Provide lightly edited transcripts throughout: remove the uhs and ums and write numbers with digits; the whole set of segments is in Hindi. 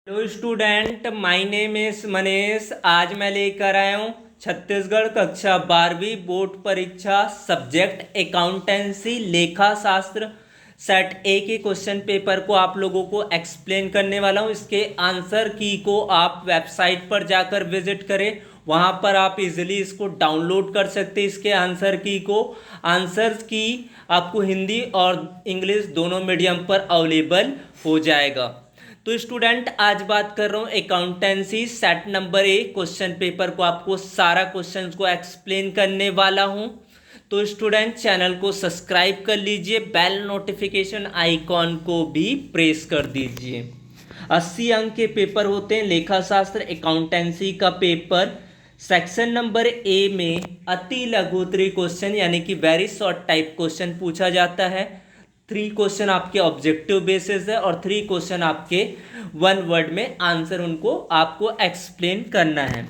Hello student, my name is Manish. आज मैं लेकर आया हूँ छत्तीसगढ़ कक्षा 12वीं बोर्ड परीक्षा सब्जेक्ट अकाउंटेंसी लेखा शास्त्र सेट ए के क्वेश्चन पेपर को आप लोगों को एक्सप्लेन करने वाला हूँ। इसके आंसर की को आप वेबसाइट पर जाकर विजिट करें, वहाँ पर आप इजीली इसको डाउनलोड कर सकते हैं। इसके आंसर की को आंसर्स की आपको हिंदी और इंग्लिश दोनों मीडियम पर अवेलेबल हो जाएगा। तो स्टूडेंट, आज बात कर रहा हूँ accountancy set number A question paper को आपको सारा क्वेश्चन को एक्सप्लेन करने वाला हूँ। तो स्टूडेंट, चैनल को सब्सक्राइब कर लीजिए, बेल नोटिफिकेशन आइकॉन को भी प्रेस कर दीजिए। 80 अंक के पेपर होते हैं लेखा शास्त्र अकाउंटेंसी का पेपर। सेक्शन नंबर ए में अति लघुत्तरी क्वेश्चन यानी कि वेरी शॉर्ट टाइप क्वेश्चन पूछा जाता है। 3 क्वेश्चन आपके ऑब्जेक्टिव बेसिस है और 3 क्वेश्चन आपके 1 वर्ड में आंसर उनको आपको एक्सप्लेन करना है।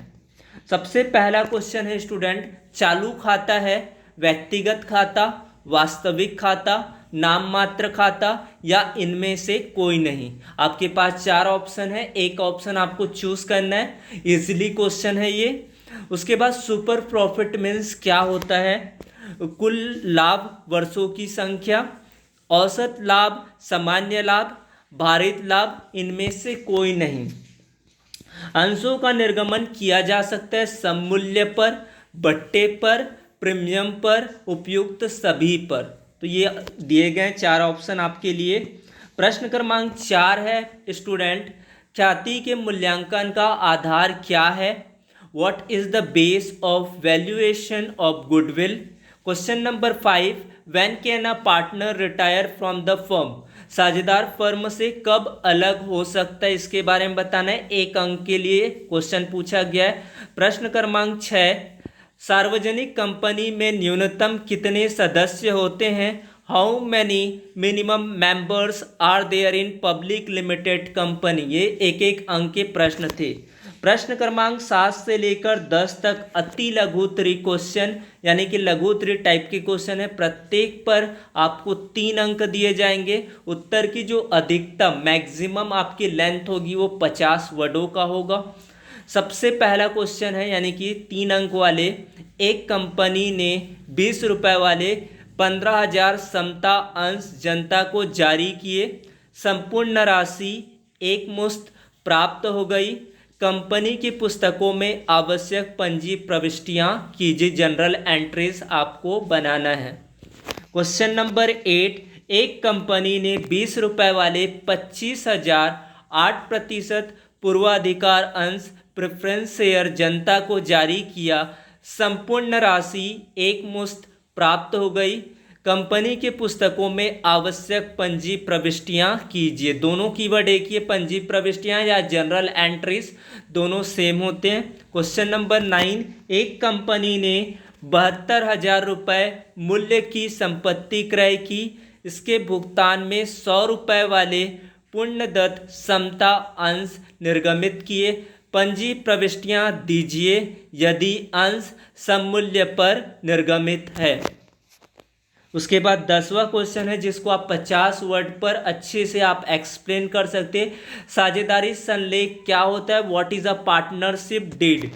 सबसे पहला क्वेश्चन है स्टूडेंट, चालू खाता है व्यक्तिगत खाता, वास्तविक खाता, नाम मात्र खाता या इनमें से कोई नहीं। आपके पास 4 ऑप्शन है, एक ऑप्शन आपको चूज करना है। इजीली क्वेश्चन है ये। उसके बाद सुपर प्रॉफिट मीन्स क्या होता है, कुल लाभ, वर्षों की संख्या, औसत लाभ, सामान्य लाभ, भारित लाभ, इनमें से कोई नहीं। अंशों का निर्गमन किया जा सकता है सममूल्य पर, बट्टे पर, प्रीमियम पर, उपयुक्त सभी पर। तो ये दिए गए 4 ऑप्शन आपके लिए। प्रश्न क्रमांक 4 है स्टूडेंट, ख्याति के मूल्यांकन का आधार क्या है? What is the base of valuation of goodwill? Question number 5, when can a partner retire from the firm? साझेदार फर्म से कब अलग हो सकता है, इसके बारे में बताना है। 1 अंक के लिए क्वेश्चन पूछा गया है। प्रश्न क्रमांक 6, सार्वजनिक कंपनी में न्यूनतम कितने सदस्य होते हैं? How many minimum members are there in public limited company? ये 1-1 अंक के प्रश्न थे। प्रश्न क्रमांक 7 से लेकर 10 तक अति लघुत्तरी क्वेश्चन यानी कि लघुत्तरी टाइप के क्वेश्चन है। प्रत्येक पर आपको 3 अंक दिए जाएंगे। उत्तर की जो अधिकतम मैक्सिमम आपकी लेंथ होगी वो 50 वर्डों का होगा। सबसे पहला क्वेश्चन है यानी कि 3 अंक वाले, एक कंपनी ने 20 रुपए वाले 15,000 समता अंश जनता को जारी किए। संपूर्ण राशि एक मुश्त प्राप्त हो गई। कंपनी की पुस्तकों में आवश्यक पंजी प्रविष्टियां कीजिए। जनरल एंट्रीज आपको बनाना है। क्वेश्चन नंबर 8, एक कंपनी ने 20 रुपए वाले 25,000 8% पूर्वाधिकार अंश प्रेफरेंस शेयर जनता को जारी किया। संपूर्ण राशि एक मुश्त प्राप्त हो गई। कंपनी के पुस्तकों में आवश्यक पंजी प्रविष्टियां कीजिए। दोनों कीवर्ड एक ही है, पंजी प्रविष्टियां या जनरल एंट्रीज, दोनों सेम होते हैं। क्वेश्चन नंबर 9, एक कंपनी ने 72,000 रुपये मूल्य की संपत्ति क्रय की। इसके भुगतान में 100 रुपये वाले पुण्यदत्त समता अंश निर्गमित किए। पंजी प्रविष्टियां दीजिए यदि अंश सममूल्य पर निर्गमित है। उसके बाद 10वां क्वेश्चन है जिसको आप 50 वर्ड पर अच्छे से आप एक्सप्लेन कर सकते हैं। साझेदारी संलेख क्या होता है? What is a partnership deed?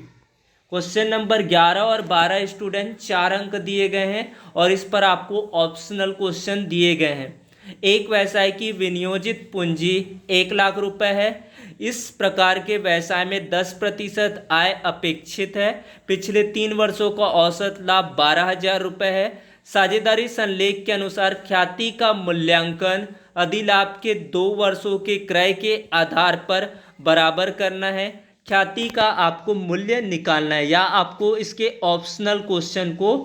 Question number 11 और 12 स्टूडेंट 4 अंक दिए गए हैं और इस पर आपको ऑप्शनल क्वेश्चन दिए गए हैं। एक व्यवसाय की विनियोजित पूंजी 1 लाख रुपए है। इस प्रकार के व्यवसाय में 10% आय अपेक्षित है। पिछले 3 वर्षों का औसत लाभ 12,000 रुपये है। साझेदारी संलेख के अनुसार ख्याति का मूल्यांकन अधिलाभ के 2 वर्षों के क्रय के आधार पर बराबर करना है। ख्याति का आपको मूल्य निकालना है या आपको इसके ऑप्शनल क्वेश्चन को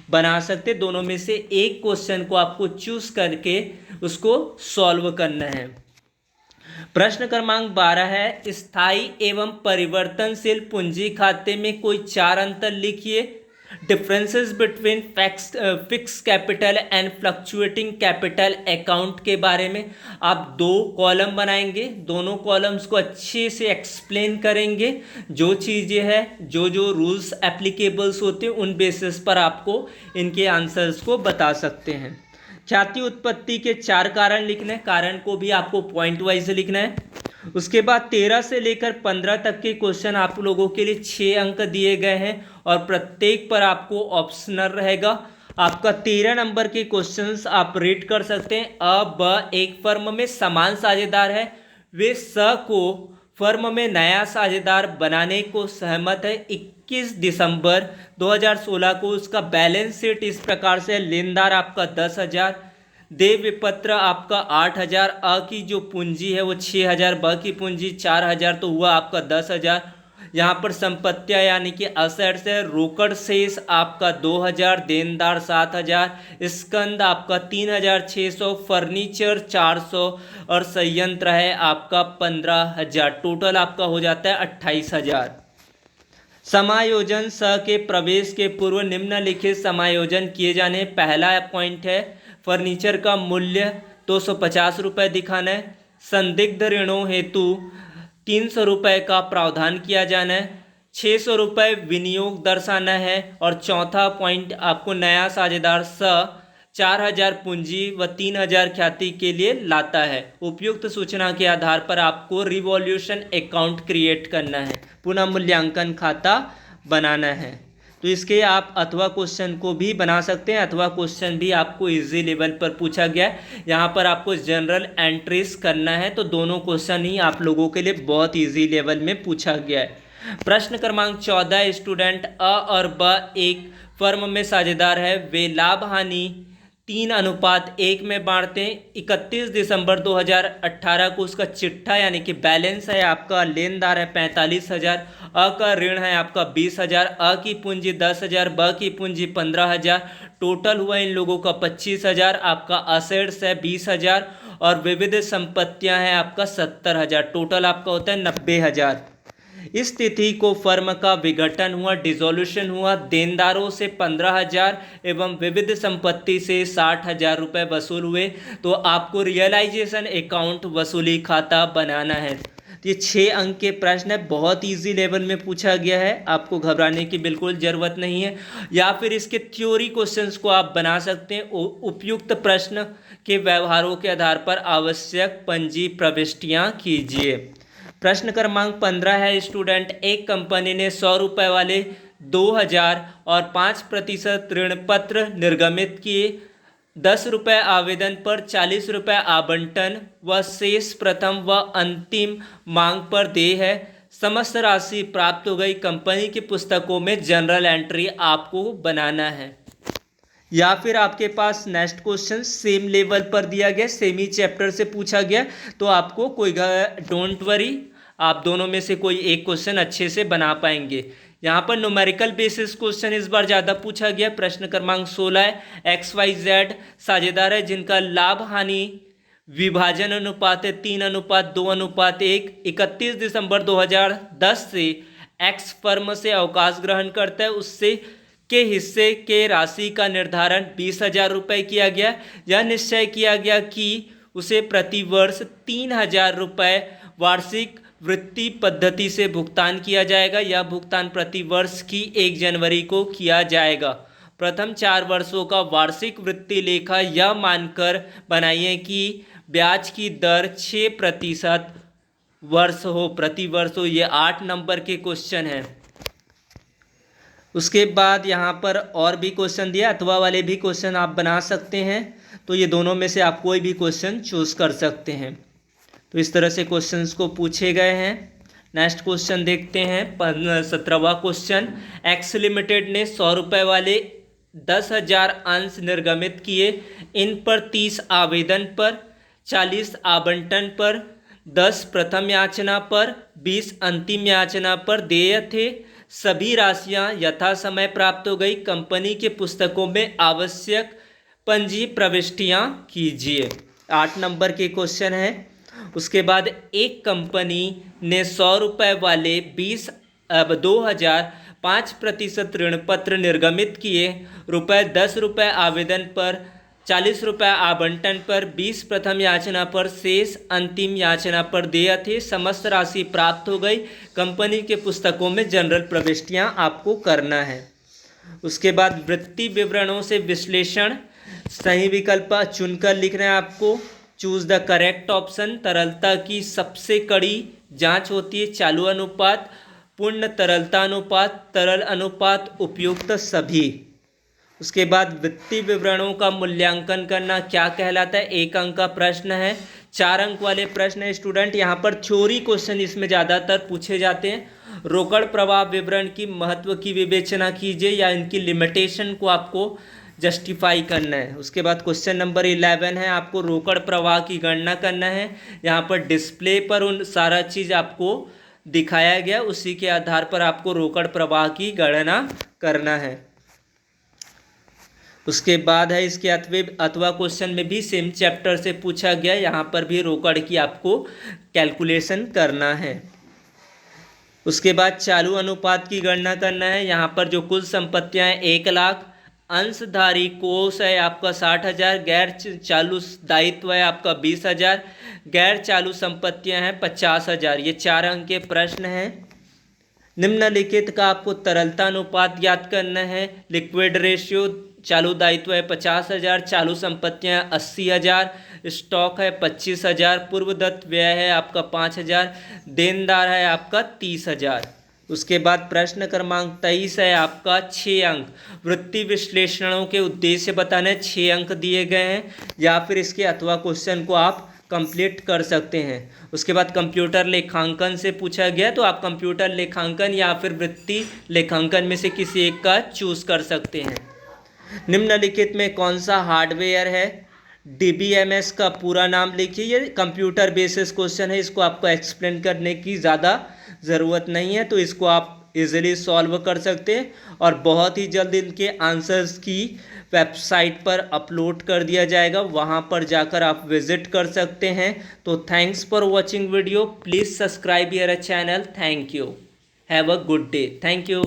बना सकते, दोनों में से एक क्वेश्चन को आपको चूज करके उसको सॉल्व करना है। प्रश्न क्रमांक 12 है, स्थायी एवं परिवर्तनशील पूंजी खाते में कोई 4 अंतर लिखिए। Differences between fix capital and fluctuating capital account के बारे में आप 2 कॉलम बनाएंगे। दोनों कॉलम्स को अच्छे से एक्सप्लेन करेंगे। जो चीज़ें हैं, जो रूल्स एप्लीकेबल्स होते हैं, उन बेसिस पर आपको इनके आंसर्स को बता सकते हैं। ख्याति उत्पत्ति के 4 कारण लिखने, कारण को भी आपको पॉइंट वाइज लिखना है। उसके बाद 13 से लेकर 15 तक के क्वेश्चन आप लोगों के लिए 6 अंक दिए गए हैं और प्रत्येक पर आपको ऑप्शनल रहेगा। आपका 13 नंबर के क्वेश्चंस आप रीड कर सकते हैं। अब एक फर्म में समान साझेदार है, वे स को फर्म में नया साझेदार बनाने को सहमत है। 21 दिसंबर 2016 को उसका बैलेंस शीट इस प्रकार से, लेनदार आपका 10,000, देय विपत्र आपका 8,000, अ की जो पूंजी है वो 6,000, ब की पूंजी 4,000, तो हुआ आपका 10,000। यहाँ पर संपत्तियाँ यानी कि असेट्स है, रोकड़ शेष आपका 2,000, देनदार 7,000, स्कंद आपका 3,600, फर्नीचर 400 और संयंत्र है आपका 15,000। टोटल आपका हो जाता है 28,000। समायोजन स के प्रवेश के पूर्व निम्नलिखित समायोजन किए जाने। पहला पॉइंट है फर्नीचर का मूल्य 250 रुपये दिखाना है। संदिग्ध ऋणों हेतु 300 रुपये का प्रावधान किया जाना है। 600 रुपये विनियोग दर्शाना है। और चौथा पॉइंट आपको नया साझेदार स 4,000 पूंजी व 3,000 ख्याति के लिए लाता है। उपयुक्त सूचना के आधार पर आपको रिवॉल्यूशन अकाउंट क्रिएट करना है, पुनः मूल्यांकन खाता बनाना है। तो इसके आप अथवा क्वेश्चन को भी बना सकते हैं, अथवा क्वेश्चन भी आपको इजी लेवल पर पूछा गया है। यहाँ पर आपको जनरल एंट्रीज करना है, तो दोनों क्वेश्चन ही आप लोगों के लिए बहुत इजी लेवल में पूछा गया है। प्रश्न क्रमांक 14, स्टूडेंट अ और ब एक फर्म में साझेदार है, वे लाभ हानि 3:1 में बांटते हैं। 31 दिसंबर 2018 को उसका चिट्ठा यानी कि बैलेंस है आपका, लेनदार है 45,000, अ का ऋण है आपका 20,000, अ की पूंजी 10,000, ब की पूंजी 15,000, टोटल हुआ इन लोगों का 25,000। आपका असेट्स है 20,000 और विविध संपत्तियां हैं आपका 70,000, टोटल आपका होता है 90,000। इस तिथि को फर्म का विघटन हुआ, डिसोल्यूशन हुआ, देनदारों से 15,000 एवं विविध संपत्ति से 60,000 रुपये वसूल हुए। तो आपको रियलाइजेशन अकाउंट वसूली खाता बनाना है। तो ये 6 अंक के प्रश्न है, बहुत इजी लेवल में पूछा गया है, आपको घबराने की बिल्कुल ज़रूरत नहीं है। या फिर इसके थ्योरी क्वेश्चंस को आप बना सकते हैं। उपयुक्त प्रश्न के व्यवहारों के आधार पर आवश्यक पंजी प्रविष्टियाँ कीजिए। प्रश्न क्रमांक 15 है स्टूडेंट, एक कंपनी ने 100 रुपये वाले 2,000 और 5% ऋण पत्र निर्गमित किए। 10 रुपये आवेदन पर 40 रुपये आवंटन व शेष प्रथम व अंतिम मांग पर देय है। समस्त राशि प्राप्त हो गई। कंपनी की पुस्तकों में जनरल एंट्री आपको बनाना है। या फिर आपके पास नेक्स्ट क्वेश्चन सेम लेवल पर दिया गया, सेम ही चैप्टर से पूछा गया, तो आपको कोई डोंट वरी, आप दोनों में से कोई एक क्वेश्चन अच्छे से बना पाएंगे। यहाँ पर न्यूमेरिकल बेसिस क्वेश्चन इस बार ज़्यादा पूछा गया। प्रश्न क्रमांक 16 है, XYZ साझेदार है जिनका लाभ हानि विभाजन अनुपात है 3:2:1। 31 दिसंबर 2010 से एक्स फर्म से अवकाश ग्रहण करता है, उससे के हिस्से के राशि का निर्धारण 20,000 रुपये किया गया। यह निश्चय किया गया कि उसे प्रतिवर्ष 3,000 रुपये वार्षिक वृत्ति पद्धति से भुगतान किया जाएगा। यह भुगतान प्रतिवर्ष की 1 जनवरी को किया जाएगा। प्रथम 4 वर्षों का वार्षिक वृत्ति लेखा यह मानकर बनाइए कि ब्याज की दर 6% वर्ष हो, प्रति वर्ष हो। ये 8 नंबर के क्वेश्चन हैं। उसके बाद यहाँ पर और भी क्वेश्चन दिया, अथवा वाले भी क्वेश्चन आप बना सकते हैं। तो ये दोनों में से आप कोई भी क्वेश्चन चूज़ कर सकते हैं। तो इस तरह से क्वेश्चंस को पूछे गए हैं। नेक्स्ट क्वेश्चन देखते हैं, 17वां क्वेश्चन, एक्स लिमिटेड ने 100 रुपये वाले 10,000 अंश निर्गमित किए। इन पर 30 आवेदन पर, 40 आवंटन पर, 10 प्रथम याचना पर, 20 अंतिम याचना पर देय थे। सभी राशियां यथा समय प्राप्त हो गई। कंपनी के पुस्तकों में आवश्यक पंजी प्रविष्टियां कीजिए। 8 नंबर के क्वेश्चन है। उसके बाद एक कंपनी ने 100 रुपये वाले 2,000 5% ऋण पत्र निर्गमित किए। ₹10 आवेदन पर, 40 रुपये आवंटन पर, 20 प्रथम याचना पर, शेष अंतिम याचना पर देय थे। समस्त राशि प्राप्त हो गई। कंपनी के पुस्तकों में जनरल प्रविष्टियां आपको करना है। उसके बाद वृत्ति विवरणों से विश्लेषण, सही विकल्प चुनकर लिखना है आपको। Choose the correct option. तरलता की सबसे कड़ी जांच होती है चालू अनुपात, पूर्ण तरलता अनुपात, तरल अनुपात, उपयुक्त सभी। उसके बाद वित्तीय विवरणों का मूल्यांकन करना क्या कहलाता है? 1 अंक का प्रश्न है। 4 अंक वाले प्रश्न है स्टूडेंट। यहाँ पर थ्योरी क्वेश्चन इसमें ज़्यादातर पूछे जाते हैं। रोकड़ प्रवाह विवरण की महत्व की विवेचना कीजिए या इनकी लिमिटेशन को आपको जस्टिफाई करना है। उसके बाद क्वेश्चन नंबर 11 है, आपको रोकड़ प्रवाह की गणना करना है। यहाँ पर डिस्प्ले पर उन सारा चीज़ आपको दिखाया गया, उसी के आधार पर आपको रोकड़ प्रवाह की गणना करना है। उसके बाद है इसके अथवा क्वेश्चन में भी सेम चैप्टर से पूछा गया, यहाँ पर भी रोकड़ की आपको कैलकुलेशन करना है। उसके बाद चालू अनुपात की गणना करना है। यहाँ पर जो कुल संपत्तियाँ हैं 1 लाख, अंशधारी कोष है आपका 60,000, गैर चालू दायित्व है आपका 20,000, गैर चालू संपत्तियाँ हैं 50,000। ये 4 अंक के प्रश्न हैं। निम्नलिखित का आपको तरलता अनुपात ज्ञात करना है। लिक्विड रेशियो, चालू दायित्व है 50,000, चालू संपत्तियां 80,000, स्टॉक है 25,000, पूर्वदत्त व्यय है आपका 5,000, देनदार है आपका 30,000। उसके बाद प्रश्न क्रमांक 23 है आपका 6 अंक। वृत्ति विश्लेषणों के उद्देश्य बताने 6 अंक दिए गए हैं, या फिर इसके अथवा क्वेश्चन को आप कंप्लीट कर सकते हैं। उसके बाद कंप्यूटर लेखांकन से पूछा गया, तो आप कंप्यूटर लेखांकन या फिर वृत्ति लेखांकन में से किसी एक का चूज कर सकते हैं। निम्नलिखित में कौन सा हार्डवेयर है? DBMS का पूरा नाम लिखिए। ये कंप्यूटर बेसिस क्वेश्चन है, इसको आपको एक्सप्लेन करने की ज़्यादा ज़रूरत नहीं है, तो इसको आप इजीली सॉल्व कर सकते हैं और बहुत ही जल्द इनके आंसर्स की वेबसाइट पर अपलोड कर दिया जाएगा, वहाँ पर जाकर आप विजिट कर सकते हैं। तो thanks for watching video, please subscribe your channel. Thank you, have a good day, thank you.